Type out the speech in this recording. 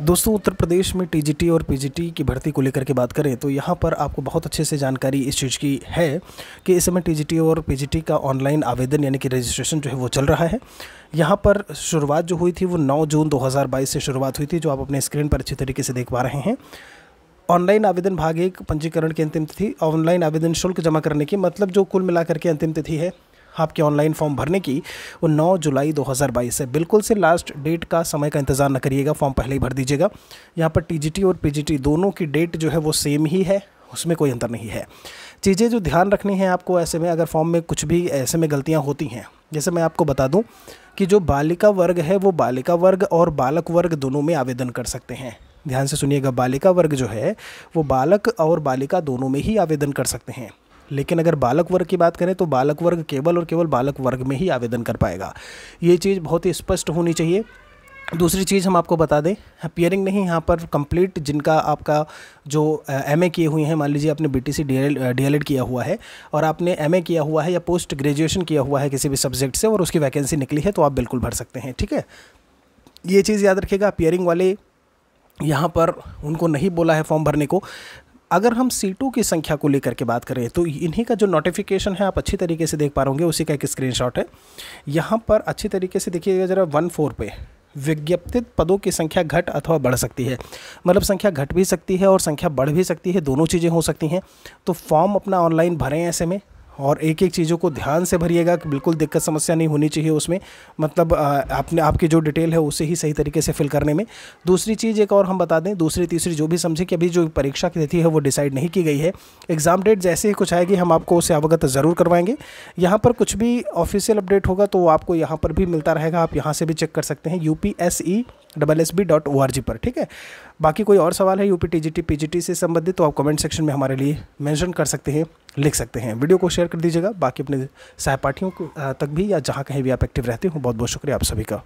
दोस्तों, उत्तर प्रदेश में टीजीटी और पीजीटी की भर्ती को लेकर के बात करें तो यहाँ पर आपको बहुत अच्छे से जानकारी इस चीज़ की है कि इस समय टीजीटी और पीजीटी का ऑनलाइन आवेदन यानी कि रजिस्ट्रेशन जो है वो चल रहा है। यहाँ पर शुरुआत जो हुई थी वो 9 जून 2022 से शुरुआत हुई थी, जो आप अपने स्क्रीन पर अच्छी तरीके से देख पा रहे हैं। ऑनलाइन आवेदन भाग 1 पंजीकरण की अंतिम तिथि, ऑनलाइन आवेदन शुल्क जमा करने की, मतलब जो कुल मिलाकर के अंतिम तिथि है आपके ऑनलाइन फॉर्म भरने की, वो 9 जुलाई 2022 है। बिल्कुल से लास्ट डेट का समय का इंतज़ार न करिएगा, फॉर्म पहले ही भर दीजिएगा। यहाँ पर टीजीटी और पीजीटी दोनों की डेट जो है वो सेम ही है, उसमें कोई अंतर नहीं है। चीज़ें जो ध्यान रखनी है आपको ऐसे में, अगर फॉर्म में कुछ भी ऐसे में गलतियाँ होती हैं, जैसे मैं आपको बता दूँ कि जो बालिका वर्ग है वो बालिका वर्ग और बालक वर्ग दोनों में आवेदन कर सकते हैं। ध्यान से सुनिएगा, बालिका वर्ग जो है वो बालक और बालिका दोनों में ही आवेदन कर सकते हैं। लेकिन अगर बालक वर्ग की बात करें तो बालक वर्ग केवल और केवल बालक वर्ग में ही आवेदन कर पाएगा। ये चीज़ बहुत ही स्पष्ट होनी चाहिए। दूसरी चीज़ हम आपको बता दें, अपीयरिंग नहीं, यहाँ पर कंप्लीट जिनका आपका जो एमए किए हुए हैं, मान लीजिए आपने बीटीसी डीएलएड किया हुआ है और आपने एमए किया हुआ है या पोस्ट ग्रेजुएशन किया हुआ है किसी भी सब्जेक्ट से और उसकी वैकेंसी निकली है, तो आप बिल्कुल भर सकते हैं। ठीक है, ये चीज़ याद रखिएगा। अपीयरिंग वाले यहाँ पर उनको नहीं बोला है फॉर्म भरने को। अगर हम सीटों की संख्या को लेकर के बात करें तो इन्हीं का जो नोटिफिकेशन है आप अच्छी तरीके से देख पा रहे होंगे, उसी का एक स्क्रीनशॉट है। यहाँ पर अच्छी तरीके से देखिएगा ज़रा, 1-4 पे विज्ञप्तित पदों की संख्या घट अथवा बढ़ सकती है। मतलब संख्या घट भी सकती है और संख्या बढ़ भी सकती है, दोनों चीज़ें हो सकती हैं। तो फॉर्म अपना ऑनलाइन भरें ऐसे में, और एक एक चीज़ों को ध्यान से भरिएगा कि बिल्कुल दिक्कत समस्या नहीं होनी चाहिए उसमें। मतलब आपने आपकी जो डिटेल है उसे ही सही तरीके से फिल करने में। दूसरी चीज़ एक और हम बता दें, दूसरी तीसरी जो भी समझे कि अभी जो परीक्षा की तिथि है वो डिसाइड नहीं की गई है। एग्ज़ाम डेट जैसे ही कुछ आएगी हम आपको उसे अवगत ज़रूर करवाएंगे। यहाँ पर कुछ भी ऑफिशियल अपडेट होगा तो आपको यहाँ पर भी मिलता रहेगा, आप यहाँ से भी चेक कर सकते हैं upsesb.org पर। ठीक है, बाकी कोई और सवाल है यूपी टीजीटी पीजीटी से संबंधित तो आप कमेंट सेक्शन में हमारे लिए मेंशन कर सकते हैं, लिख सकते हैं। वीडियो को शेयर कर दीजिएगा बाकी अपने सहपाठियों तक भी, या जहाँ कहीं भी आप एक्टिव रहते हो। बहुत बहुत शुक्रिया आप सभी का।